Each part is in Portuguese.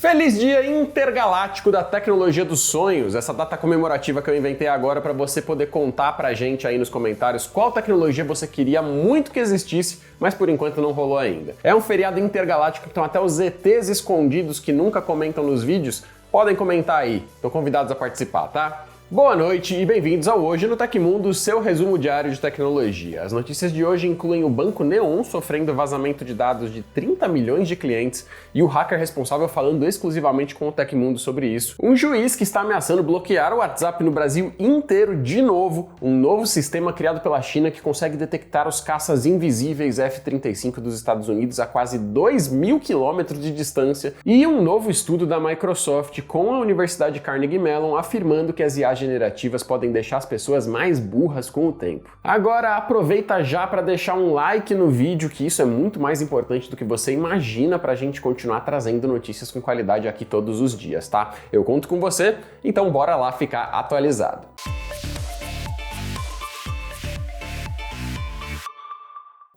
Feliz Dia Intergaláctico da Tecnologia dos Sonhos, essa data comemorativa que eu inventei agora para você poder contar pra gente aí nos comentários qual tecnologia você queria muito que existisse, mas por enquanto não rolou ainda. É um feriado intergaláctico, então até os ETs escondidos que nunca comentam nos vídeos podem comentar aí. Estão convidados a participar, tá? Boa noite e bem-vindos ao Hoje no Tecmundo, seu resumo diário de tecnologia. As notícias de hoje incluem o Banco Neon sofrendo vazamento de dados de 30 milhões de clientes e o hacker responsável falando exclusivamente com o Tecmundo sobre isso. Um juiz que está ameaçando bloquear o WhatsApp no Brasil inteiro de novo, um novo sistema criado pela China que consegue detectar os caças invisíveis F-35 dos Estados Unidos a quase 2.000 quilômetros de distância e um novo estudo da Microsoft com a Universidade Carnegie Mellon afirmando que as IAs generativas podem deixar as pessoas mais burras com o tempo. Agora aproveita já para deixar um like no vídeo, que isso é muito mais importante do que você imagina para a gente continuar trazendo notícias com qualidade aqui todos os dias, tá? Eu conto com você, então bora lá ficar atualizado.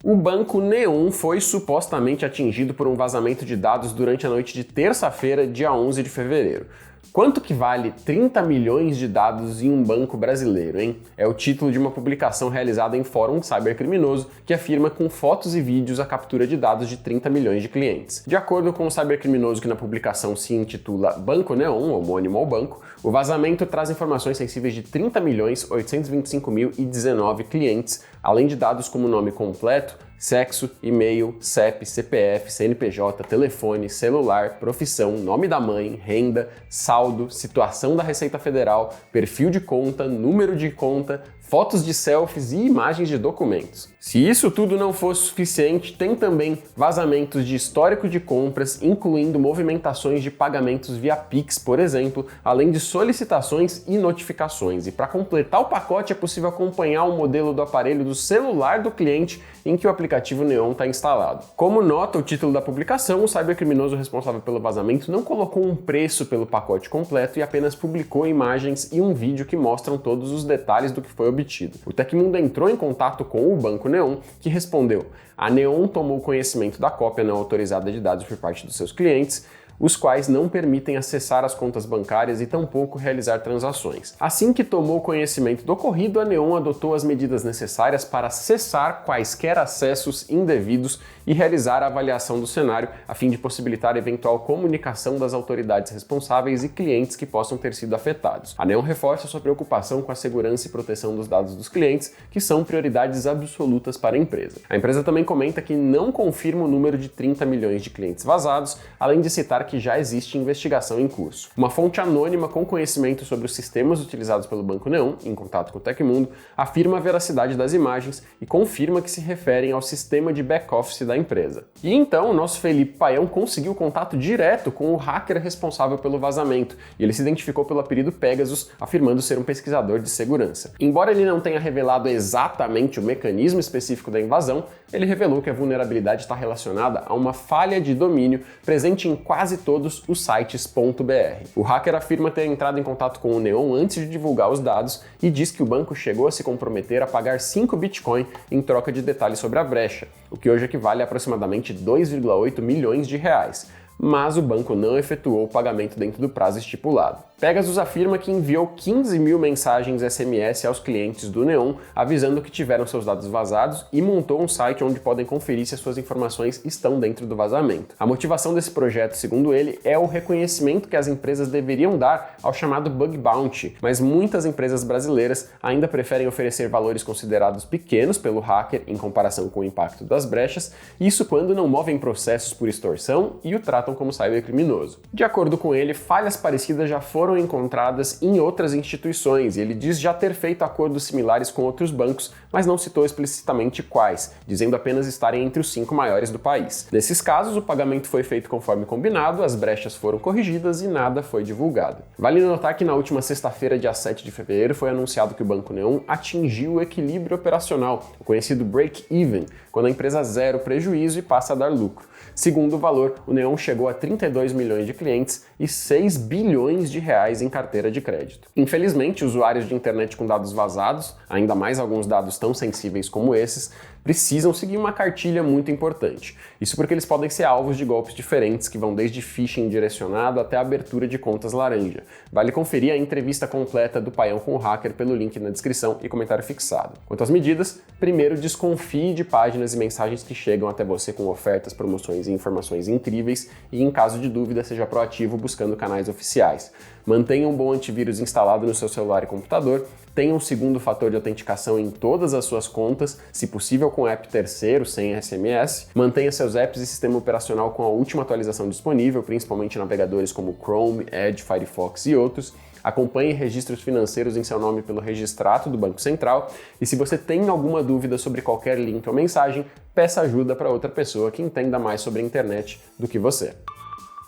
O Banco Neon foi supostamente atingido por um vazamento de dados durante a noite de terça-feira, dia 11 de fevereiro. Quanto que vale 30 milhões de dados em um banco brasileiro, hein? É o título de uma publicação realizada em fórum cybercriminoso que afirma com fotos e vídeos a captura de dados de 30 milhões de clientes. De acordo com o cybercriminoso que na publicação se intitula Banco Neon, homônimo ao banco, o vazamento traz informações sensíveis de 30.825.019 clientes, além de dados como nome completo, sexo, e-mail, CEP, CPF, CNPJ, telefone, celular, profissão, nome da mãe, renda, saldo, situação da Receita Federal, perfil de conta, número de conta, fotos de selfies e imagens de documentos. Se isso tudo não fosse suficiente, tem também vazamentos de histórico de compras, incluindo movimentações de pagamentos via Pix, por exemplo, além de solicitações e notificações. E para completar o pacote é possível acompanhar o modelo do aparelho do celular do cliente em que o aplicativo Neon está instalado. Como nota o título da publicação, o cybercriminoso responsável pelo vazamento não colocou um preço pelo pacote completo e apenas publicou imagens e um vídeo que mostram todos os detalhes do que foi obtido. O Tecmundo entrou em contato com o Banco Neon, que respondeu: a Neon tomou conhecimento da cópia não autorizada de dados por parte dos seus clientes, os quais não permitem acessar as contas bancárias e tampouco realizar transações. Assim que tomou conhecimento do ocorrido, a Neon adotou as medidas necessárias para cessar quaisquer acessos indevidos e realizar a avaliação do cenário, a fim de possibilitar eventual comunicação das autoridades responsáveis e clientes que possam ter sido afetados. A Neon reforça sua preocupação com a segurança e proteção dos dados dos clientes, que são prioridades absolutas para a empresa. A empresa também comenta que não confirma o número de 30 milhões de clientes vazados, além de citar que já existe investigação em curso. Uma fonte anônima com conhecimento sobre os sistemas utilizados pelo Banco Neon, em contato com o Tecmundo, afirma a veracidade das imagens e confirma que se referem ao sistema de back-office da empresa. E então o nosso Felipe Paião conseguiu contato direto com o hacker responsável pelo vazamento, e ele se identificou pelo apelido Pegasus, afirmando ser um pesquisador de segurança. Embora ele não tenha revelado exatamente o mecanismo específico da invasão, ele revelou que a vulnerabilidade está relacionada a uma falha de domínio presente em quase todos os sites .br. O hacker afirma ter entrado em contato com o Neon antes de divulgar os dados e diz que o banco chegou a se comprometer a pagar 5 Bitcoin em troca de detalhes sobre a brecha, o que hoje equivale a aproximadamente 2,8 milhões de reais. Mas o banco não efetuou o pagamento dentro do prazo estipulado. Pegasus afirma que enviou 15 mil mensagens SMS aos clientes do Neon, avisando que tiveram seus dados vazados e montou um site onde podem conferir se as suas informações estão dentro do vazamento. A motivação desse projeto, segundo ele, é o reconhecimento que as empresas deveriam dar ao chamado Bug Bounty, mas muitas empresas brasileiras ainda preferem oferecer valores considerados pequenos pelo hacker em comparação com o impacto das brechas, isso quando não movem processos por extorsão e o tratam como cybercriminoso. De acordo com ele, falhas parecidas já foram encontradas em outras instituições e ele diz já ter feito acordos similares com outros bancos, mas não citou explicitamente quais, dizendo apenas estarem entre os 5 maiores do país. Nesses casos, o pagamento foi feito conforme combinado, as brechas foram corrigidas e nada foi divulgado. Vale notar que na última sexta-feira, dia 7 de fevereiro, foi anunciado que o Banco Neon atingiu o equilíbrio operacional, o conhecido break-even, quando a empresa zera o prejuízo e passa a dar lucro. Segundo o valor, o Neon chegou a 32 milhões de clientes e 6 bilhões de reais em carteira de crédito. Infelizmente, usuários de internet com dados vazados, ainda mais alguns dados tão sensíveis como esses, precisam seguir uma cartilha muito importante. Isso porque eles podem ser alvos de golpes diferentes que vão desde phishing direcionado até a abertura de contas laranja. Vale conferir a entrevista completa do Paião com o Hacker pelo link na descrição e comentário fixado. Quanto às medidas, primeiro desconfie de páginas e mensagens que chegam até você com ofertas, promoções e informações incríveis e, em caso de dúvida, seja proativo buscando canais oficiais. Mantenha um bom antivírus instalado no seu celular e computador, tenha um segundo fator de autenticação em todas as suas contas, se possível com app terceiro, sem SMS, mantenha seus apps e sistema operacional com a última atualização disponível, principalmente navegadores como Chrome, Edge, Firefox e outros. Acompanhe registros financeiros em seu nome pelo Registrato do Banco Central e se você tem alguma dúvida sobre qualquer link ou mensagem, peça ajuda para outra pessoa que entenda mais sobre a internet do que você.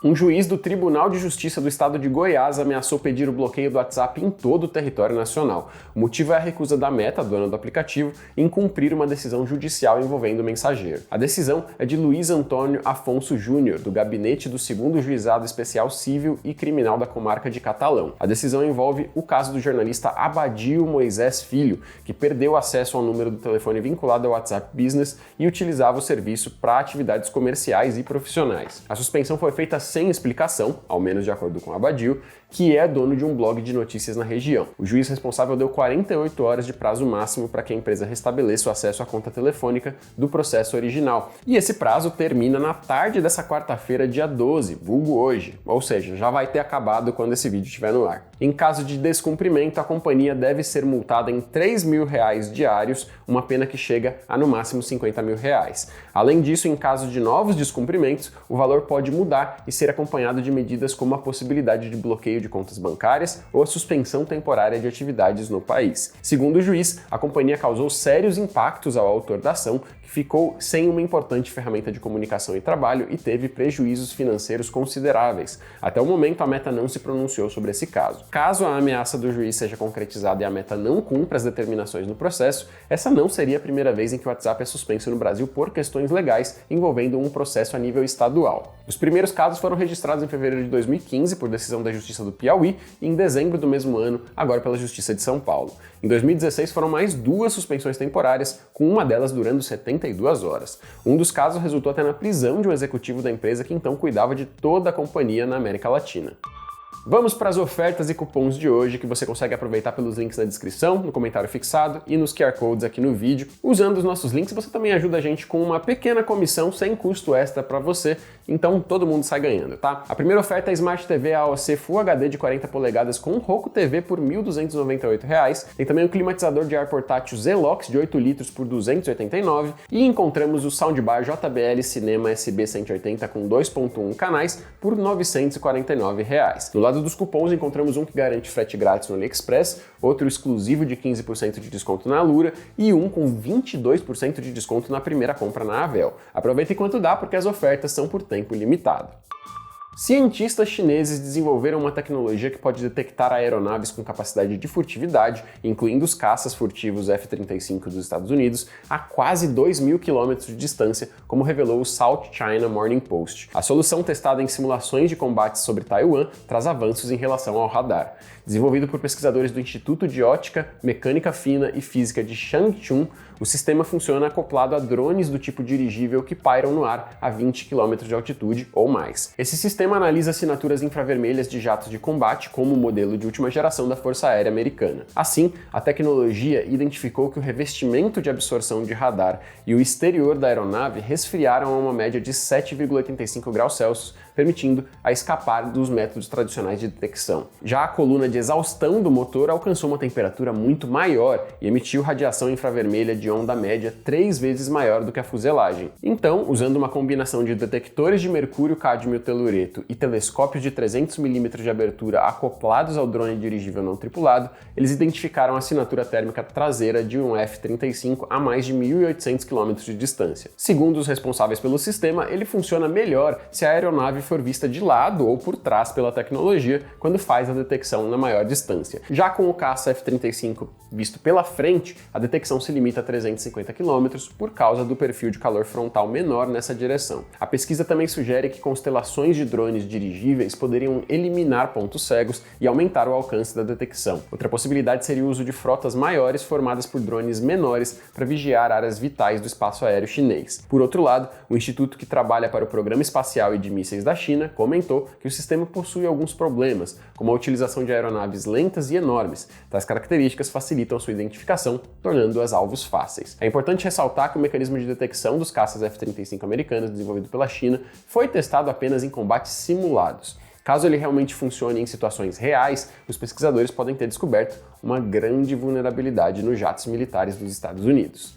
Um juiz do Tribunal de Justiça do Estado de Goiás ameaçou pedir o bloqueio do WhatsApp em todo o território nacional. O motivo é a recusa da Meta, dona do aplicativo, em cumprir uma decisão judicial envolvendo o mensageiro. A decisão é de Luiz Antônio Afonso Júnior, do gabinete do 2º Juizado Especial Civil e Criminal da Comarca de Catalão. A decisão envolve o caso do jornalista Abadio Moisés Filho, que perdeu acesso ao número do telefone vinculado ao WhatsApp Business e utilizava o serviço para atividades comerciais e profissionais. A suspensão foi feita sem explicação, ao menos de acordo com Abadio, que é dono de um blog de notícias na região. O juiz responsável deu 48 horas de prazo máximo para que a empresa restabeleça o acesso à conta telefônica do processo original. E esse prazo termina na tarde dessa quarta-feira, dia 12, vulgo hoje, ou seja, já vai ter acabado quando esse vídeo estiver no ar. Em caso de descumprimento, a companhia deve ser multada em R$3.000 diários, uma pena que chega a no máximo R$50.000. Além disso, em caso de novos descumprimentos, o valor pode mudar e ser acompanhado de medidas como a possibilidade de bloqueio de contas bancárias ou a suspensão temporária de atividades no país. Segundo o juiz, a companhia causou sérios impactos ao autor da ação, que ficou sem uma importante ferramenta de comunicação e trabalho e teve prejuízos financeiros consideráveis. Até o momento, a Meta não se pronunciou sobre esse caso. Caso a ameaça do juiz seja concretizada e a Meta não cumpra as determinações no processo, essa não seria a primeira vez em que o WhatsApp é suspenso no Brasil por questões legais envolvendo um processo a nível estadual. Os primeiros casos foram registrados em fevereiro de 2015 por decisão da Justiça do Piauí e em dezembro do mesmo ano, agora pela Justiça de São Paulo. Em 2016 foram mais 2 suspensões temporárias, com uma delas durando 72 horas. Um dos casos resultou até na prisão de um executivo da empresa que então cuidava de toda a companhia na América Latina. Vamos para as ofertas e cupons de hoje que você consegue aproveitar pelos links na descrição, no comentário fixado e nos QR Codes aqui no vídeo. Usando os nossos links, você também ajuda a gente com uma pequena comissão sem custo extra para você, então todo mundo sai ganhando, tá? A primeira oferta é a Smart TV AOC Full HD de 40 polegadas com Roku TV por R$ 1.298. Tem também o climatizador de ar portátil Zelox de 8 litros por R$ 289. E encontramos o soundbar JBL Cinema SB 180 com 2.1 canais por R$ 949. No lado dos cupons, encontramos um que garante frete grátis no AliExpress, outro exclusivo de 15% de desconto na Alura e um com 22% de desconto na primeira compra na Avel. Aproveita enquanto dá, porque as ofertas são por tempo limitado. Cientistas chineses desenvolveram uma tecnologia que pode detectar aeronaves com capacidade de furtividade, incluindo os caças furtivos F-35 dos Estados Unidos, a quase 2.000 km de distância, como revelou o South China Morning Post. A solução, testada em simulações de combates sobre Taiwan, traz avanços em relação ao radar. Desenvolvido por pesquisadores do Instituto de Ótica, Mecânica Fina e Física de Changchun, o sistema funciona acoplado a drones do tipo dirigível que pairam no ar a 20 km de altitude ou mais. Esse sistema analisa assinaturas infravermelhas de jatos de combate como o modelo de última geração da Força Aérea Americana. Assim, a tecnologia identificou que o revestimento de absorção de radar e o exterior da aeronave resfriaram a uma média de 7,85 graus Celsius, permitindo a escapar dos métodos tradicionais de detecção. Já a coluna de exaustão do motor alcançou uma temperatura muito maior e emitiu radiação infravermelha de onda média 3 vezes maior do que a fuselagem. Então, usando uma combinação de detectores de mercúrio, cádmio, telureto e telescópios de 300 mm de abertura acoplados ao drone dirigível não tripulado, eles identificaram a assinatura térmica traseira de um F-35 a mais de 1.800 km de distância. Segundo os responsáveis pelo sistema, ele funciona melhor se a aeronave for vista de lado ou por trás pela tecnologia quando faz a detecção na maior distância. Já com o caça F-35 visto pela frente, a detecção se limita a 350 km por causa do perfil de calor frontal menor nessa direção. A pesquisa também sugere que constelações de drones drones dirigíveis poderiam eliminar pontos cegos e aumentar o alcance da detecção. Outra possibilidade seria o uso de frotas maiores formadas por drones menores para vigiar áreas vitais do espaço aéreo chinês. Por outro lado, o instituto que trabalha para o Programa Espacial e de Mísseis da China comentou que o sistema possui alguns problemas, como a utilização de aeronaves lentas e enormes. Tais características facilitam sua identificação, tornando-as alvos fáceis. É importante ressaltar que o mecanismo de detecção dos caças F-35 americanos, desenvolvido pela China, foi testado apenas em combates simulados. Caso ele realmente funcione em situações reais, os pesquisadores podem ter descoberto uma grande vulnerabilidade nos jatos militares dos Estados Unidos.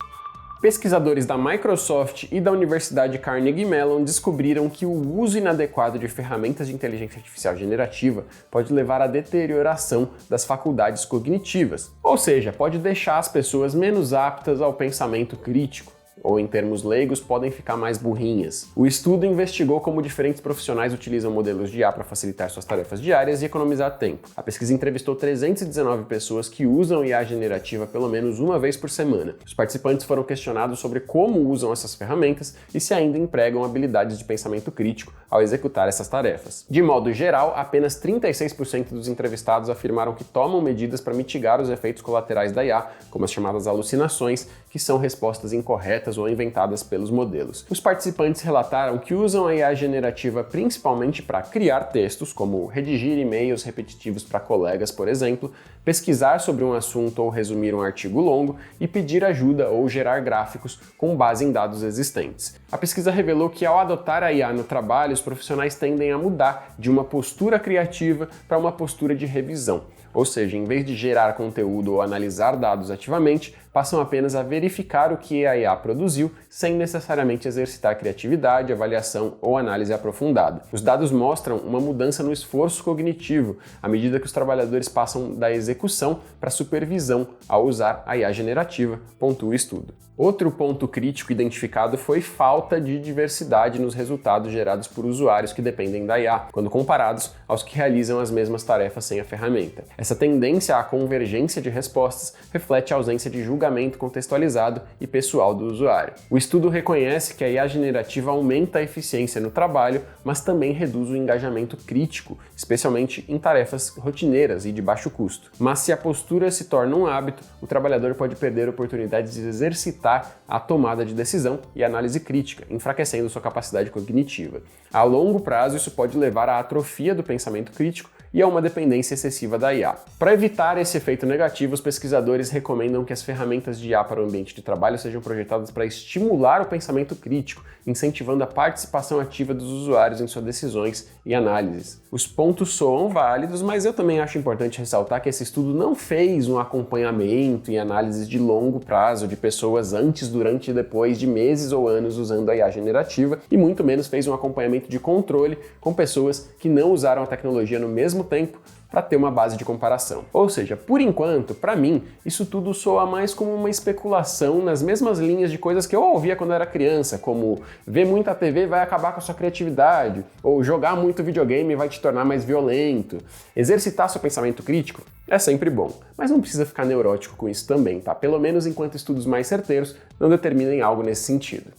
Pesquisadores da Microsoft e da Universidade Carnegie Mellon descobriram que o uso inadequado de ferramentas de inteligência artificial generativa pode levar à deterioração das faculdades cognitivas, ou seja, pode deixar as pessoas menos aptas ao pensamento crítico, ou em termos leigos, podem ficar mais burrinhas. O estudo investigou como diferentes profissionais utilizam modelos de IA para facilitar suas tarefas diárias e economizar tempo. A pesquisa entrevistou 319 pessoas que usam IA generativa pelo menos uma vez por semana. Os participantes foram questionados sobre como usam essas ferramentas e se ainda empregam habilidades de pensamento crítico ao executar essas tarefas. De modo geral, apenas 36% dos entrevistados afirmaram que tomam medidas para mitigar os efeitos colaterais da IA, como as chamadas alucinações, que são respostas incorretas ou inventadas pelos modelos. Os participantes relataram que usam a IA generativa principalmente para criar textos, como redigir e-mails repetitivos para colegas, por exemplo, pesquisar sobre um assunto ou resumir um artigo longo e pedir ajuda ou gerar gráficos com base em dados existentes. A pesquisa revelou que ao adotar a IA no trabalho, os profissionais tendem a mudar de uma postura criativa para uma postura de revisão. Ou seja, em vez de gerar conteúdo ou analisar dados ativamente, passam apenas a verificar o que a IA produziu, sem necessariamente exercitar criatividade, avaliação ou análise aprofundada. Os dados mostram uma mudança no esforço cognitivo, à medida que os trabalhadores passam da execução para a supervisão ao usar a IA generativa, pontua o estudo. Outro ponto crítico identificado foi falta de diversidade nos resultados gerados por usuários que dependem da IA, quando comparados aos que realizam as mesmas tarefas sem a ferramenta. Essa tendência à convergência de respostas reflete a ausência de julgamento contextualizado e pessoal do usuário. O estudo reconhece que a IA generativa aumenta a eficiência no trabalho, mas também reduz o engajamento crítico, especialmente em tarefas rotineiras e de baixo custo. Mas se a postura se torna um hábito, o trabalhador pode perder oportunidades de exercitar a tomada de decisão e análise crítica, enfraquecendo sua capacidade cognitiva. A longo prazo, isso pode levar à atrofia do pensamento crítico e a uma dependência excessiva da IA. Para evitar esse efeito negativo, os pesquisadores recomendam que as ferramentas de IA para o ambiente de trabalho sejam projetadas para estimular o pensamento crítico, incentivando a participação ativa dos usuários em suas decisões e análises. Os pontos soam válidos, mas eu também acho importante ressaltar que esse estudo não fez um acompanhamento e análises de longo prazo de pessoas antes, durante e depois de meses ou anos usando a IA generativa, e muito menos fez um acompanhamento de controle com pessoas que não usaram a tecnologia no mesmo tempo para ter uma base de comparação. Ou seja, por enquanto, para mim, isso tudo soa mais como uma especulação nas mesmas linhas de coisas que eu ouvia quando era criança, como ver muita TV vai acabar com a sua criatividade, ou jogar muito videogame vai te tornar mais violento. Exercitar seu pensamento crítico é sempre bom, mas não precisa ficar neurótico com isso também, tá? Pelo menos enquanto estudos mais certeiros não determinem algo nesse sentido.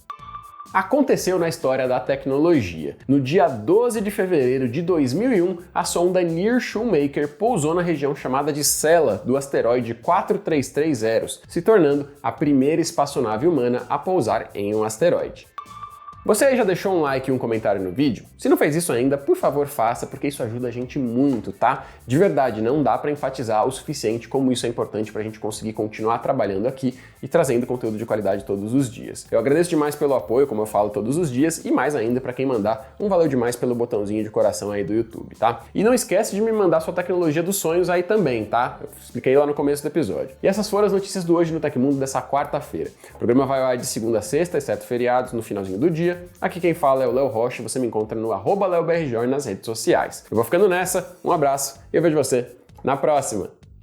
Aconteceu na história da tecnologia. No dia 12 de fevereiro de 2001, a sonda Near Shoemaker pousou na região chamada de Sela do asteroide 4330, se tornando a primeira espaçonave humana a pousar em um asteroide. Você já deixou um like e um comentário no vídeo? Se não fez isso ainda, por favor faça, porque isso ajuda a gente muito, tá? De verdade, não dá para enfatizar o suficiente como isso é importante para a gente conseguir continuar trabalhando aqui e trazendo conteúdo de qualidade todos os dias. Eu agradeço demais pelo apoio, como eu falo todos os dias, e mais ainda para quem mandar valeu demais pelo botãozinho de coração aí do YouTube, tá? E não esquece de me mandar sua tecnologia dos sonhos aí também, tá? Eu expliquei lá no começo do episódio. E essas foram as notícias do Hoje no Tecmundo dessa quarta-feira. O programa vai ao ar de segunda a sexta, exceto feriados, no finalzinho do dia. Aqui quem fala é o Léo Rocha, você me encontra no @LeoBRJ nas redes sociais. Eu vou ficando nessa, um abraço e eu vejo você na próxima!